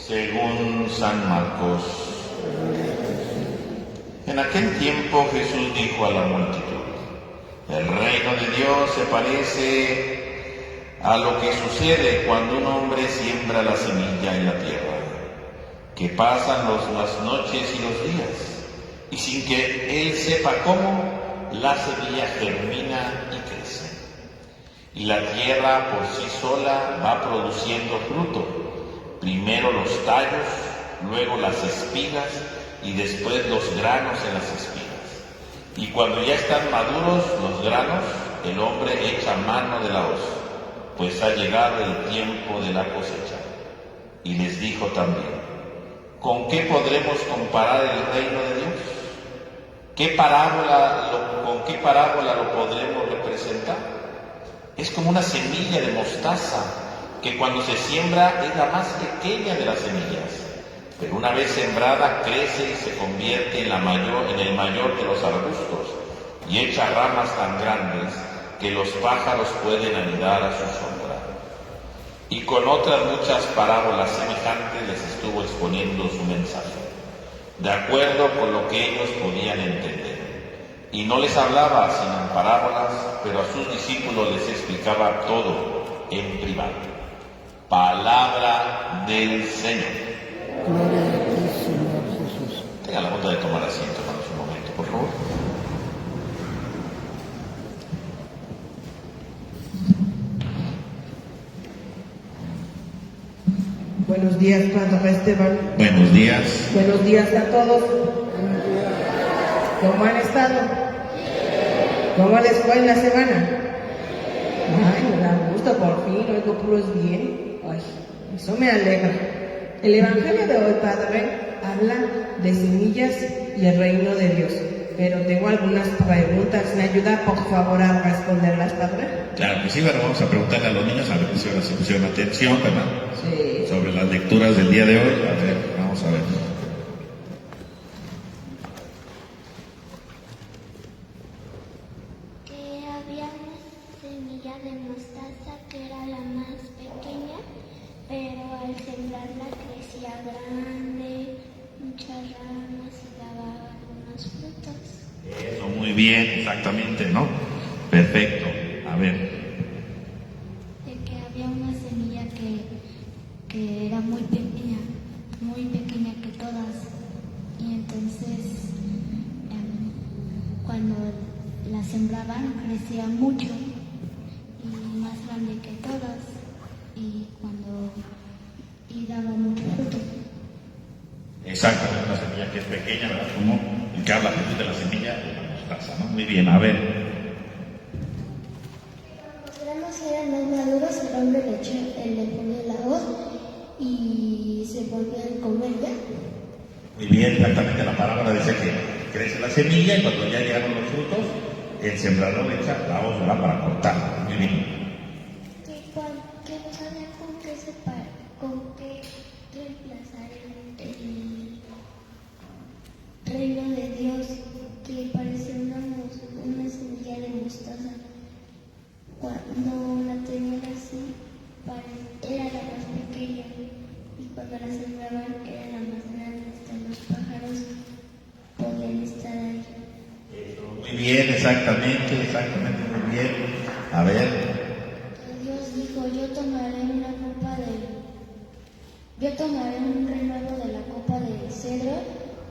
Según San Marcos. En aquel tiempo Jesús dijo a la multitud: el reino de Dios se parece a lo que sucede cuando un hombre siembra la semilla en la tierra, que pasan las noches y los días, y sin que él sepa cómo, la semilla germina y crece. Y la tierra por sí sola va produciendo fruto. Primero los tallos, luego las espigas y después los granos en las espigas. Y cuando ya están maduros los granos, el hombre echa mano de la hoz, pues ha llegado el tiempo de la cosecha. Y les dijo también: ¿con qué podremos comparar el reino de Dios? ¿Con qué parábola lo podremos representar? Es como una semilla de mostaza, que cuando se siembra es la más pequeña de las semillas, pero una vez sembrada crece y se convierte en el mayor de los arbustos, y echa ramas tan grandes que los pájaros pueden anidar a su sombra. Y con otras muchas parábolas semejantes les estuvo exponiendo su mensaje, de acuerdo con lo que ellos podían entender. Y no les hablaba sino en parábolas, pero a sus discípulos les explicaba todo en privado. Palabra del Señor. Gloria a ti, Señor Jesús. Tenga la bondad de tomar asiento, hermanos, un momento, por favor. Buenos días, Padre Esteban. Buenos días. Buenos días a todos. ¿Cómo han estado? ¿Cómo les fue en la semana? Ay, me da gusto, por fin, oigo puros bien. Ay, eso me alegra. El Evangelio de hoy, Padre, habla de semillas y el reino de Dios. Pero tengo algunas preguntas. ¿Me ayuda, por favor, a responderlas, Padre? Claro que sí, bueno, vamos a preguntarle a los niños a ver si ahora se pusieron atención, ¿verdad? Sí. Sobre las lecturas del día de hoy. A ver, vamos a ver. Que había una semilla de mostaza que era la más pequeña, pero al sembrarla crecía grande, muchas ramas y daba algunos frutos. Eso, muy bien, exactamente, ¿no? Perfecto. A ver. De que había una semilla que era muy pequeña que todas, y entonces cuando la sembraban crecía mucho y más grande que todas, y daba mucho fruto. Exactamente, una semilla que es pequeña, ¿verdad? Como el que habla Jesús de la semilla de la mostaza, ¿no? Muy bien, a ver. Los granos eran más maduros, el hombre le ponía la hoz y se volvían a comer ya. Muy bien, exactamente, la palabra dice que crece la semilla y cuando ya llegaron los frutos, el sembrador echa la hoz, ¿verdad? Para cortar. Muy bien. Que no sabían con qué reemplazar el reino de Dios, que parece una semilla de mostaza. Cuando la tenían así, era la más pequeña, y cuando la sembraban era la más grande, hasta los pájaros podían estar ahí. Muy bien, exactamente, muy bien. A ver. Dios dijo: yo tomaré un renuevo de la copa de cedro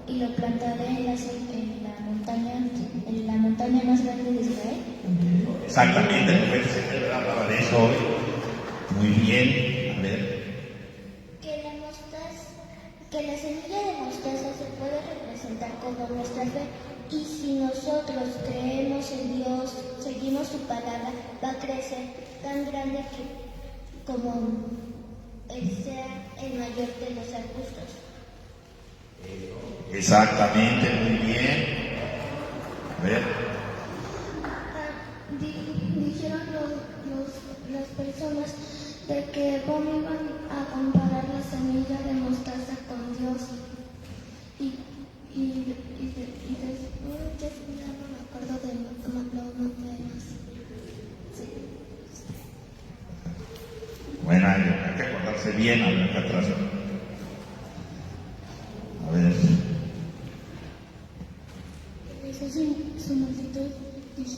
y lo plantaré en la montaña más grande de Israel. Exactamente, el profeta Ezequiel hablaba de eso hoy. Muy bien, a ver. Que la semilla de mostaza se puede representar como nuestra fe, y si nosotros creemos en Dios, seguimos su palabra, va a crecer tan grande que como Él sea el mayor de los arbustos. Exactamente, muy bien. A ver. Dijeron las personas de que cómo iban a comparar la semilla de mostaza con Dios, y después ya no me acuerdo de los nombres. Sí. Bueno, hay que acordarse bien, a ver acá atrás.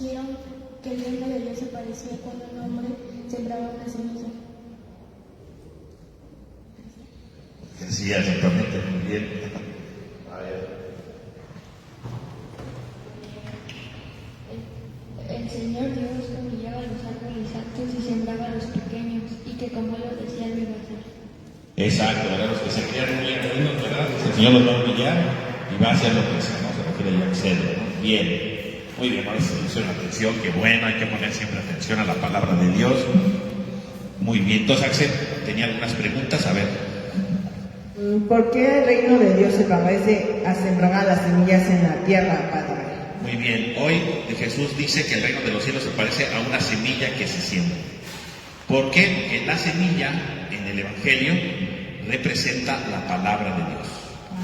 dijeron que el reino de Dios se parecía cuando un hombre sembraba una semilla. Sí, exactamente, muy bien. A ver. El Señor Dios humillaba los árboles altos y sembraba a los pequeños, y que como lo decía lo iba a hacer. Exacto, ¿verdad? Los que se crean muy buenos, ¿verdad? El Señor los va a humillar y va a hacer lo que sea, ¿no? Se refiere ya a hacerlo, ¿no? Bien. Muy bien, ahora se puso atención, qué bueno, hay que poner siempre atención a la palabra de Dios. Muy bien, entonces Axel tenía algunas preguntas, a ver. ¿Por qué el reino de Dios se parece a sembrar las semillas en la tierra, Padre? Muy bien, hoy Jesús dice que el reino de los cielos se parece a una semilla que se siembra. ¿Por qué? Porque la semilla en el Evangelio representa la palabra de Dios.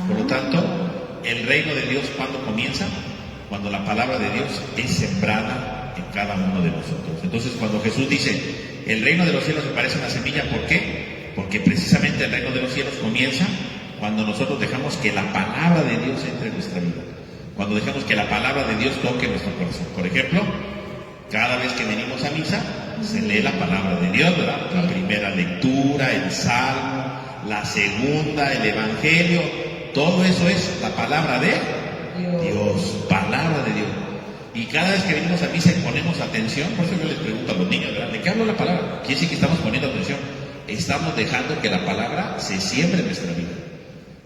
Por lo tanto, el reino de Dios, ¿cuándo comienza? Cuando la palabra de Dios es sembrada en cada uno de nosotros. Entonces, cuando Jesús dice, el reino de los cielos se parece a una semilla, ¿por qué? Porque precisamente el reino de los cielos comienza cuando nosotros dejamos que la palabra de Dios entre en nuestra vida. Cuando dejamos que la palabra de Dios toque nuestro corazón. Por ejemplo, cada vez que venimos a misa, se lee la palabra de Dios, ¿verdad? La primera lectura, el salmo, la segunda, el evangelio, todo eso es la palabra de Dios, palabra de Dios. Y cada vez que venimos a misa y ponemos atención, por eso yo les pregunto a los niños, ¿verdad? ¿De qué hablo la palabra? Quiere decir que estamos poniendo atención. Estamos dejando que la palabra se siembre en nuestra vida.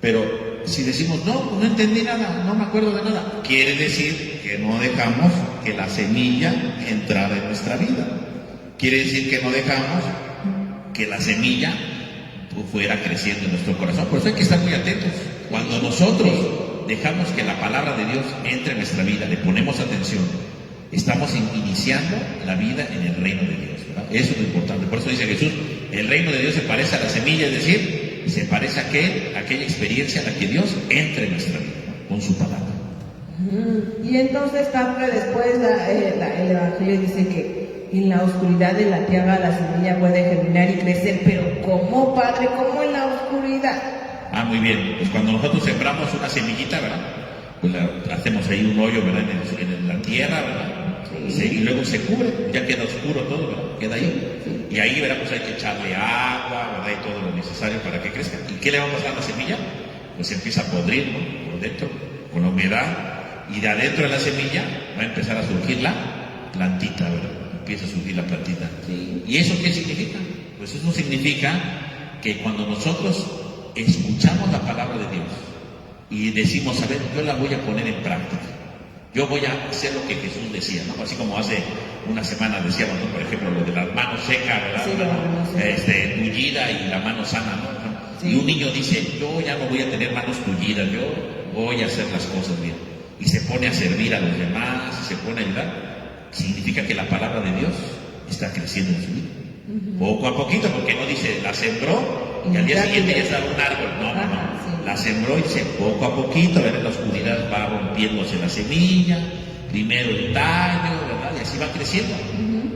Pero si decimos, no entendí nada, no me acuerdo de nada, quiere decir que no dejamos que la semilla entrara en nuestra vida. Quiere decir que no dejamos que la semilla fuera creciendo en nuestro corazón. Por eso hay que estar muy atentos. Cuando nosotros dejamos que la palabra de Dios entre en nuestra vida, le ponemos atención, estamos iniciando la vida en el reino de Dios, ¿verdad? Eso es lo importante. Por eso dice Jesús, el reino de Dios se parece a la semilla, es decir, se parece a aquella experiencia en la que Dios entra en nuestra vida, ¿no? Con su palabra. Y entonces, Padre, después el Evangelio dice que en la oscuridad de la tierra la semilla puede germinar y crecer, pero ¿cómo, Padre? ¿Cómo en la oscuridad? Muy bien, pues cuando nosotros sembramos una semillita, ¿verdad? Pues hacemos ahí un hoyo, ¿verdad? En la tierra, ¿verdad? Sí. Y luego se cubre, ya queda oscuro todo, ¿verdad? Queda ahí. Sí. Y ahí, ¿verdad? Pues hay que echarle agua, ¿verdad? Y todo lo necesario para que crezca. ¿Y qué le vamos a dar a la semilla? Pues empieza a podrir, ¿no? Por dentro, con la humedad. Y de adentro de la semilla va a empezar a surgir la plantita, ¿verdad? Empieza a surgir la plantita. Sí. ¿Y eso qué significa? Pues eso significa que cuando nosotros escuchamos la palabra de Dios y decimos, a ver, yo la voy a poner en práctica, yo voy a hacer lo que Jesús decía, ¿no? Así como hace una semana decíamos, ¿no? Por ejemplo, lo de las manos secas, ¿verdad? Sí, la mano seca. Tullida y la mano sana, ¿no? Sí. Y un niño dice, yo ya no voy a tener manos tullidas, yo voy a hacer las cosas bien. Y se pone a servir a los demás, y se pone a ayudar. Significa que la palabra de Dios está creciendo en su vida. Poco a poquito, porque no dice, la sembró y al día siguiente ya estaba un árbol. No. Sí. La sembró y dice, poco a poquito, ¿verdad? En la oscuridad va rompiéndose la semilla, primero el tallo, ¿verdad? Y así va creciendo.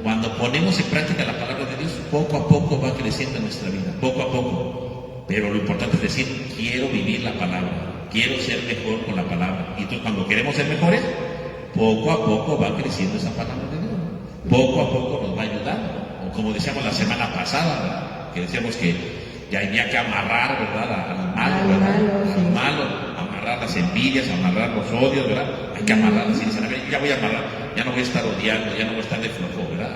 Cuando ponemos en práctica la palabra de Dios, poco a poco va creciendo en nuestra vida, poco a poco. Pero lo importante es decir, quiero vivir la palabra, quiero ser mejor con la palabra. Y entonces cuando queremos ser mejores, poco a poco va creciendo esa palabra de Dios. Poco a poco nos va ayudando. O como decíamos la semana pasada, ¿verdad? Que decíamos que ya había que amarrar, ¿verdad? Al malo, amarrar las envidias, amarrar los odios, ¿verdad? Hay que amarrarlas y dicen, a ver, ya voy a amarrar, ya no voy a estar odiando, ya no voy a estar de flojo, ¿verdad?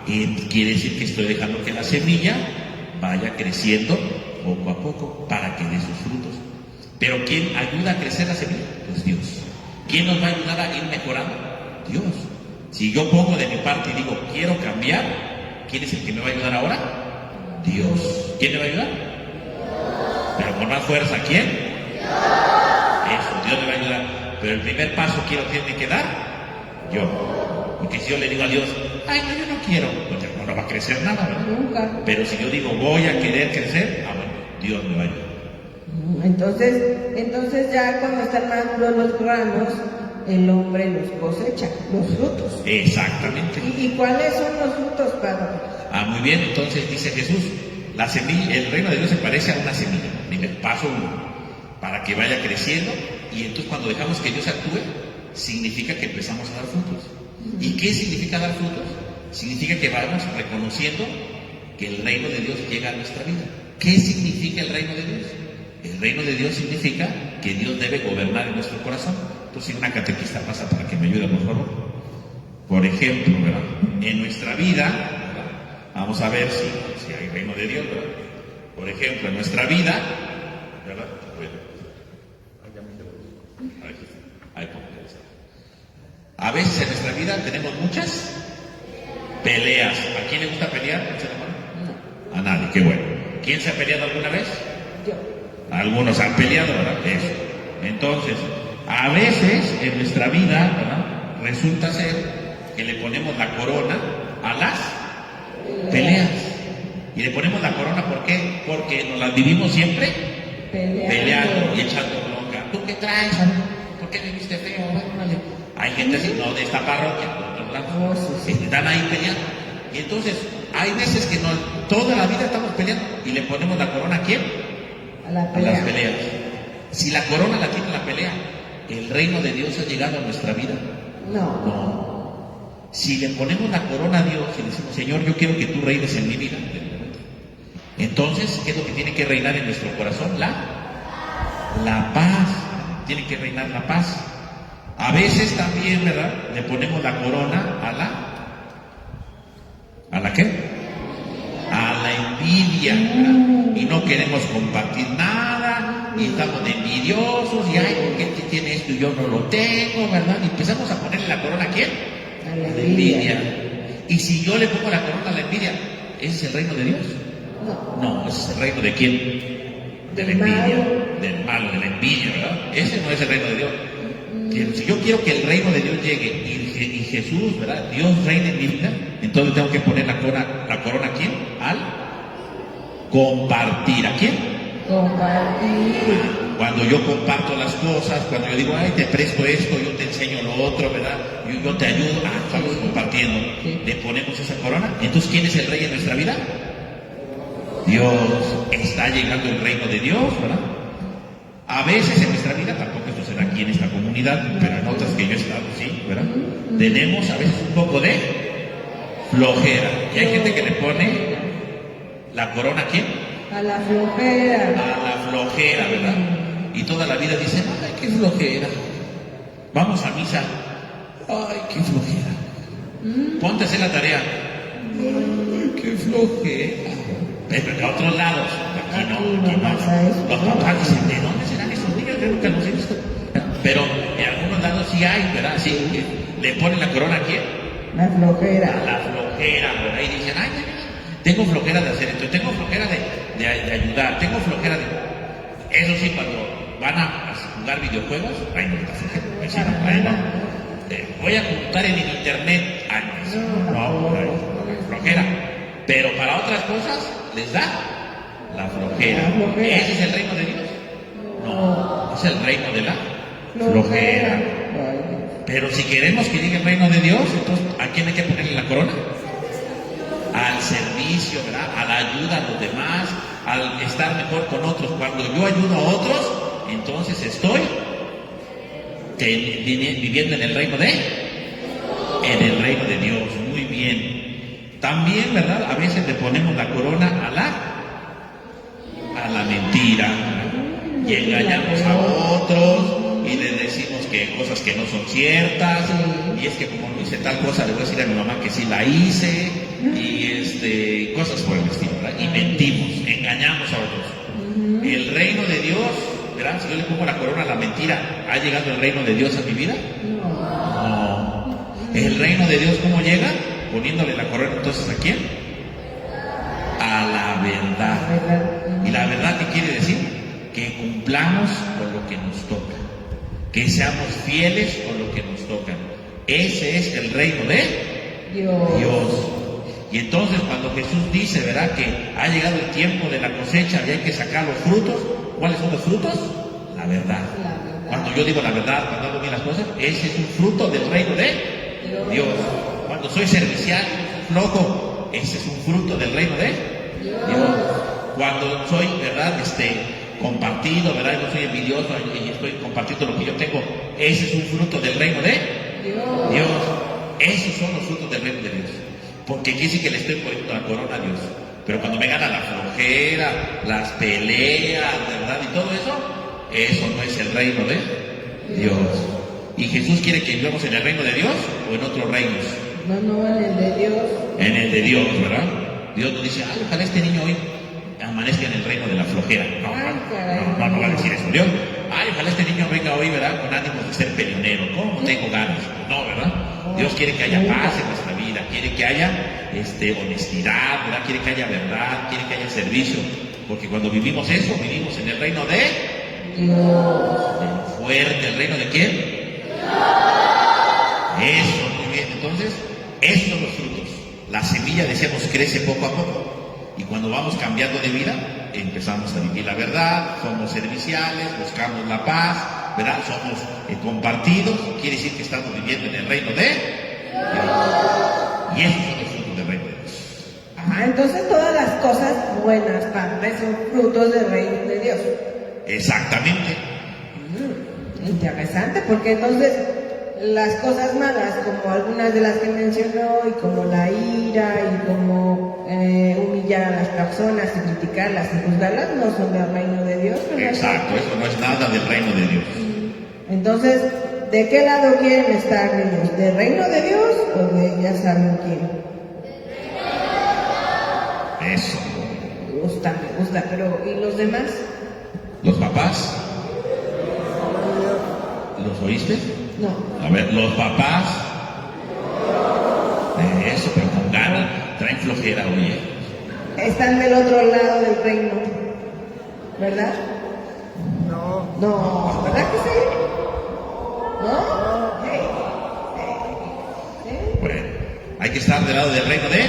Quiere decir que estoy dejando que la semilla vaya creciendo poco a poco para que dé sus frutos. Pero ¿quién ayuda a crecer la semilla? Pues Dios. ¿Quién nos va a ayudar a ir mejorando? Dios. Si yo pongo de mi parte y digo, quiero cambiar, ¿quién es el que me va a ayudar ahora? Dios. ¿Quién me va a ayudar? Pero con más fuerza, ¿quién? Eso, Dios me va a ayudar. Pero el primer paso ¿quién tiene que dar? Yo. Porque si yo le digo a Dios, ay, no, yo no quiero, pues no va a crecer nada, ¿verdad? Nunca. Pero si yo digo, voy a querer crecer, bueno, Dios me va a ayudar. Entonces ya cuando están maduros los granos, el hombre los cosecha, los frutos. Exactamente. ¿Y cuáles son los frutos, Padre? Muy bien, entonces dice Jesús, la semilla, el reino de Dios se parece a una semilla. Primer paso 1, para que vaya creciendo, y entonces cuando dejamos que Dios actúe, significa que empezamos a dar frutos. ¿Y qué significa dar frutos? Significa que vamos reconociendo que el reino de Dios llega a nuestra vida. ¿Qué significa el reino de Dios? El reino de Dios significa que Dios debe gobernar en nuestro corazón. Entonces, si una catequista pasa para que me ayude, por favor. Por ejemplo, ¿verdad? En nuestra vida, ¿verdad? Vamos a ver si hay reino de Dios, ¿verdad? Por ejemplo, en nuestra vida, ¿verdad? A veces en nuestra vida tenemos muchas peleas. ¿A quién le gusta pelear? A nadie, qué bueno. ¿Quién se ha peleado alguna vez? Yo. Algunos han peleado, ¿verdad? Eso. Entonces, a veces en nuestra vida, ¿verdad? Resulta ser que le ponemos la corona a las peleas. Y le ponemos la corona, ¿por qué? Porque nos las vivimos siempre peleando y echando bronca. ¿Tú qué traes? ¿Por qué me viste feo? Vale. Hay gente así, no de esta parroquia, de otros lados, que están ahí peleando. Y entonces, hay veces que toda la vida estamos peleando y le ponemos la corona ¿a quién? A las peleas. Si la corona la tiene la pelea, ¿el reino de Dios ha llegado a nuestra vida? No. Si le ponemos la corona a Dios y le decimos, Señor, yo quiero que tú reines en mi vida, entonces, ¿qué es lo que tiene que reinar en nuestro corazón? La paz. Tiene que reinar la paz. A veces también, ¿verdad? Le ponemos la corona ¿a la qué? A la envidia, ¿verdad? Y no queremos compartir nada, y estamos de envidiosos, y ay, ¿por qué te tiene esto y yo no lo tengo, ¿verdad? Y empezamos a ponerle la corona ¿a quién? A la envidia. Y si yo le pongo la corona a la envidia, ¿ese es el reino de Dios? No, ese es el reino de quién? De la envidia, del mal, de la envidia, ¿verdad? Ese no es el reino de Dios. Si yo quiero que el reino de Dios llegue y Jesús, ¿verdad? Dios reine en mi vida, entonces tengo que poner la corona ¿a quién? Al compartir. ¿A quién? Compartir. Cuando yo comparto las cosas, cuando yo digo, ay, te presto esto, yo te enseño lo otro, ¿verdad? Yo te ayudo, estamos compartiendo. Le ponemos esa corona. Entonces, ¿quién es el rey en nuestra vida? Dios. Está llegando el reino de Dios, ¿verdad? A veces en nuestra vida, tampoco esto será aquí en esta comunidad, pero en otras que yo he estado, sí, ¿verdad? Tenemos a veces un poco de flojera. Y hay gente que le pone la corona ¿a quién? A la flojera. A la flojera, ¿verdad? Y toda la vida dice, ay, qué flojera. Vamos a misa. Ay, qué flojera. Ponte a hacer la tarea. Ay, qué flojera. Pero en otros lados, aquí no. Los papás dicen, ¿de dónde serán esos niños? Yo nunca los he visto. Pero en algunos lados sí hay, ¿verdad? Sí, le ponen la corona ¿a quién? La flojera. A la flojera, ¿verdad? Y dicen, ay, tengo flojera de hacer esto, tengo flojera de ayudar, tengo flojera de... Eso sí, cuando van a jugar videojuegos, ay, no, está flojera, vecino, ay, no. Voy a computar en el internet, ay, no, flojera. Pero para otras cosas les da la flojera. ¿Ese es el reino de Dios? No, es el reino de la flojera. Pero si queremos que llegue el reino de Dios, entonces ¿a quién hay que ponerle la corona? Al servicio, ¿verdad? A la ayuda a los demás, al estar mejor con otros. Cuando yo ayudo a otros, entonces estoy viviendo en el reino de Dios. Muy bien. También, ¿verdad? A veces le ponemos la corona a la mentira, ¿verdad? Y engañamos a otros y les decimos que cosas que no son ciertas, y es que como no hice tal cosa, le voy a decir a mi mamá que sí la hice, y cosas por el estilo, ¿verdad? Y mentimos, engañamos a otros. El reino de Dios, ¿verdad? Si yo le pongo la corona a la mentira, ¿ha llegado el reino de Dios a mi vida? No. ¿El reino de Dios cómo llega? Poniéndole la corona entonces ¿a quién? A la verdad. ¿Y la verdad qué quiere decir? Que cumplamos con lo que nos toca, que seamos fieles con lo que nos toca. Ese es el reino de Dios. Y entonces cuando Jesús dice, ¿verdad?, que ha llegado el tiempo de la cosecha y hay que sacar los frutos, ¿cuáles son los frutos? La verdad. Cuando yo digo la verdad, cuando hago bien las cosas, ese es un fruto del reino de Dios. Cuando soy servicial, flojo, ese es un fruto del reino de Dios. Cuando soy, ¿verdad?, compartido, ¿verdad?, no soy envidioso y estoy compartiendo lo que yo tengo, ese es un fruto del reino de Dios. Esos son los frutos del reino de Dios. Porque quiere decir que le estoy poniendo la corona a Dios. Pero cuando me gana la flojera, las peleas, ¿verdad? Y todo eso no es el reino de Dios. ¿Y Jesús quiere que vivamos en el reino de Dios o en otros reinos? No, en el de Dios. En el de Dios, ¿verdad? Dios nos dice, ay, ojalá este niño hoy amanezca en el reino de la flojera. No va a decir eso. Dios, ay, ojalá este niño venga hoy, ¿verdad? Con ánimo de ser peleonero. ¿Cómo tengo ganas? No, ¿verdad? Dios quiere que haya paz en nuestra vida, quiere que haya honestidad, ¿verdad? Quiere que haya verdad, quiere que haya servicio. Porque cuando vivimos eso, vivimos en el reino de Dios. Fuerte, ¿el reino de quién? Eso, muy bien. Entonces, estos son los frutos. La semilla, decíamos, crece poco a poco. Y cuando vamos cambiando de vida, empezamos a vivir la verdad, somos serviciales, buscamos la paz, ¿verdad? Somos compartidos. Quiere decir que estamos viviendo en el reino de Dios. Y esos son los frutos del reino de Dios. Entonces todas las cosas buenas, Padre, son frutos del reino de Dios. Exactamente. Interesante, porque entonces las cosas malas, como algunas de las que mencionó, y como la ira, y como humillar a las personas y criticarlas y juzgarlas, no son del reino de Dios, ¿verdad? Exacto, eso no es nada del reino de Dios. Entonces, ¿de qué lado quieren estar ellos? ¿Del reino de Dios o de ya saben quién? Eso. Me gusta, pero ¿y los demás? ¿Los papás? ¿Los oíste? No. A ver, los papás. Eso, pero con ganas, traen flojera, oye. Están del otro lado del reino, ¿verdad? No, ¿verdad que sí? ¿No? ¿Sí? Bueno, hay que estar del lado del reino de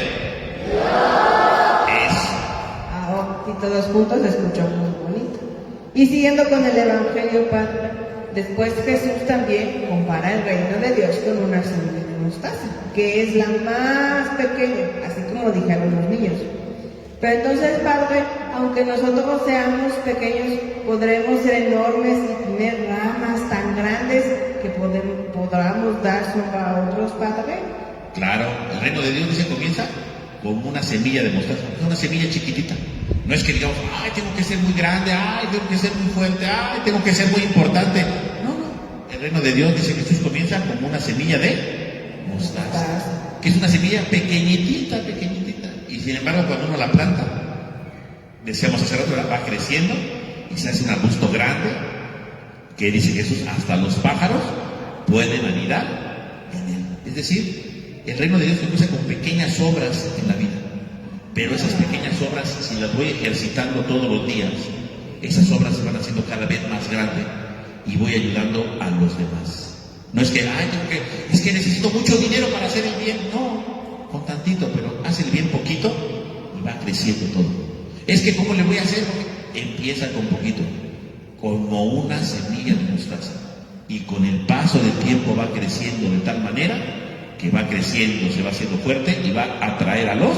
eso. Y todos juntos se escuchó muy bonito. Y siguiendo con el Evangelio, Padre, después Jesús también compara el reino de Dios con una semilla de mostaza, que es la más pequeña, así como dijeron los niños. Pero entonces, Padre, aunque nosotros seamos pequeños, podremos ser enormes y tener ramas tan grandes que podamos dar sombra a otros, Padre. Claro, el reino de Dios dice comienza como una semilla de mostaza, una semilla chiquitita. No es que digamos, ay, tengo que ser muy grande, ay, tengo que ser muy fuerte, ay, tengo que ser muy importante. No. El reino de Dios, dice Jesús, comienza como una semilla de mostaza, que es una semilla pequeñitita. Y sin embargo, cuando uno la planta, decíamos hace rato, va creciendo y se hace un arbusto grande, que dice Jesús, hasta los pájaros pueden anidar en él. Es decir, el reino de Dios comienza con pequeñas obras en la vida. Pero esas pequeñas obras, si las voy ejercitando todos los días, esas obras se van haciendo cada vez más grandes y voy ayudando a los demás. No es que, es que necesito mucho dinero para hacer el bien. No, con tantito, pero haz el bien poquito y va creciendo todo. Es que, ¿cómo le voy a hacer? Empieza con poquito, como una semilla de mostaza. Y con el paso del tiempo va creciendo de tal manera que va creciendo, se va haciendo fuerte y va a atraer a los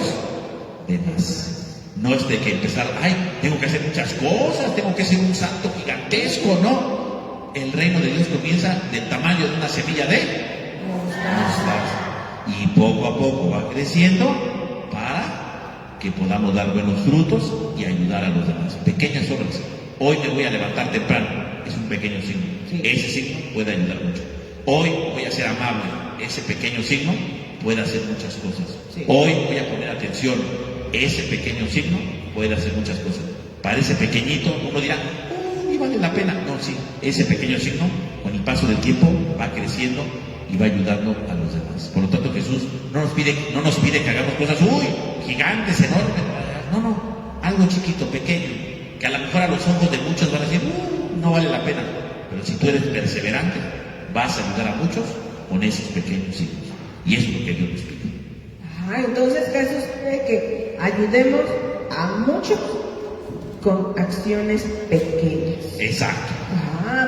demás. No es de que empezar, tengo que hacer muchas cosas, tengo que ser un santo gigantesco, no. El reino de Dios comienza del tamaño de una semilla de mostaza y poco a poco va creciendo para que podamos dar buenos frutos y ayudar a los demás. Pequeñas obras. Hoy me voy a levantar temprano, es un pequeño signo. Sí. Ese signo puede ayudar mucho. Hoy voy a ser amable, ese pequeño signo puede hacer muchas cosas. Sí. Hoy voy a poner atención, ese pequeño signo puede hacer muchas cosas. Parece pequeñito, uno dirá, ni vale la pena. No, sí, ese pequeño signo, con el paso del tiempo, va creciendo y va ayudando a los demás. Por lo tanto, Jesús no nos pide que hagamos cosas, gigantes, enormes. No, algo chiquito, pequeño, que a lo mejor a los ojos de muchos van a decir, no vale la pena. Pero si tú eres perseverante, vas a ayudar a muchos con esos pequeños signos. Y eso es lo que Dios nos pide. Entonces Jesús cree que ayudemos a muchos con acciones pequeñas. Exacto.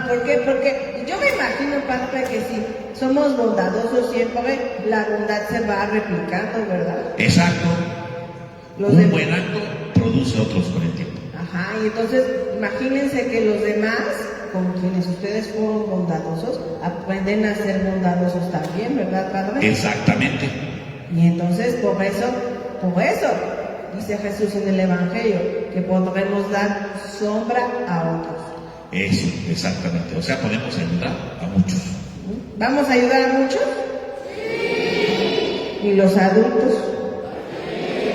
¿Por qué? Porque yo me imagino, Padre, que si somos bondadosos siempre, la bondad se va replicando, ¿verdad? Exacto. Un buen acto produce otros con el tiempo. Y entonces imagínense que los demás con quienes ustedes fueron bondadosos, aprenden a ser bondadosos también, ¿verdad, Padre? Exactamente. Y entonces, por eso, dice Jesús en el Evangelio, que podremos dar sombra a otros. Eso, exactamente. O sea, podemos ayudar a muchos. ¿Vamos a ayudar a muchos? ¿Y los adultos?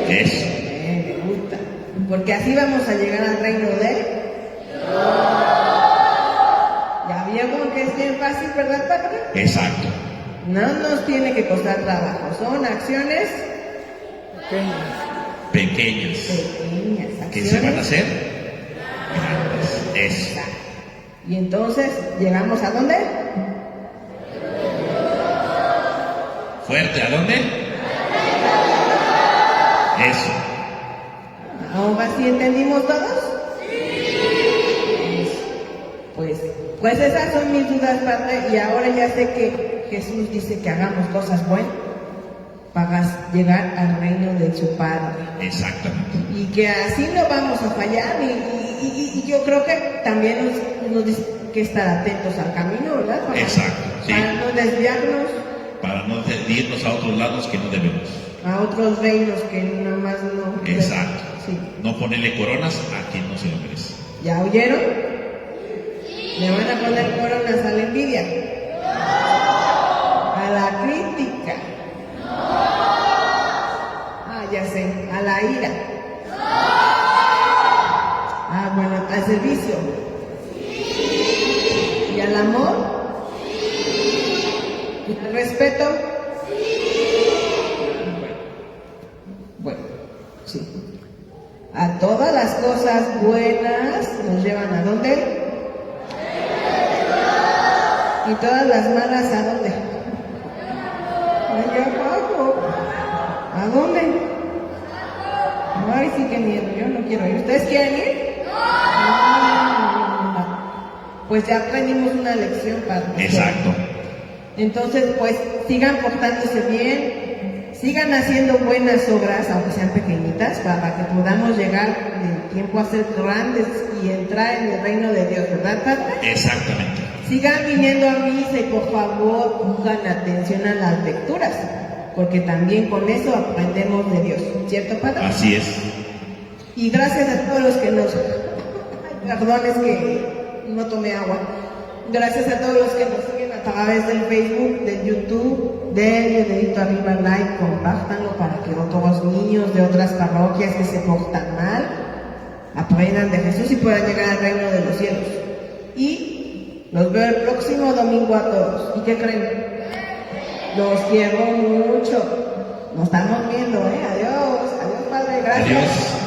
Eso. Me gusta. Porque así vamos a llegar al reino de... ¿Ya vieron que es bien fácil, verdad, Padre? Exacto. No nos tiene que costar trabajo. Son acciones Pequeñas. pequeñas. ¿Qué se van a hacer? Grandes. Eso. Y entonces, ¿llegamos a dónde? Fuerte, ¿a dónde? Eso. ¿Ahora sí entendimos todos? Pues esas son mis dudas, Padre, y ahora ya sé que Jesús dice que hagamos cosas buenas para llegar al reino de su Padre. Exactamente. Y que así no vamos a fallar, y yo creo que también nos dice que estar atentos al camino, ¿verdad? Exacto, sí. Para no desviarnos Para no irnos a otros lados que no debemos. a otros reinos que nada más no... Exacto. Sí. No ponerle coronas a quien no se lo merece. ¿Ya oyeron? Le van a poner coronas a la envidia, a la crítica, ya sé, a la ira, bueno, al servicio y al amor y al respeto. Bueno, sí. A todas las cosas buenas nos llevan ¿a dónde? Y todas las malas ¿a dónde? Allá abajo. ¿A dónde? Ay, sí que miedo, yo no quiero ir. ¿Ustedes quieren ir? No. Pues ya aprendimos una lección, Padre. Exacto. Entonces, pues, sigan portándose bien, sigan haciendo buenas obras, aunque sean pequeñitas, para que podamos llegar en el tiempo a ser grandes y entrar en el reino de Dios, ¿verdad, Padre? Exactamente. Sigan viniendo a misa y por favor pongan atención a las lecturas, porque también con eso aprendemos de Dios, ¿cierto, Padre? Así es. Y gracias a todos los que nos... Perdón, es que no tomé agua. Gracias a todos los que nos siguen a través del Facebook, del YouTube, del dedito arriba like, compártanlo para que otros niños de otras parroquias que se portan mal aprendan de Jesús y puedan llegar al reino de los cielos. Y los veo el próximo domingo a todos. ¿Y qué creen? Los quiero mucho. Nos estamos viendo, ¿eh? Adiós. Adiós, Padre. Gracias. Adiós.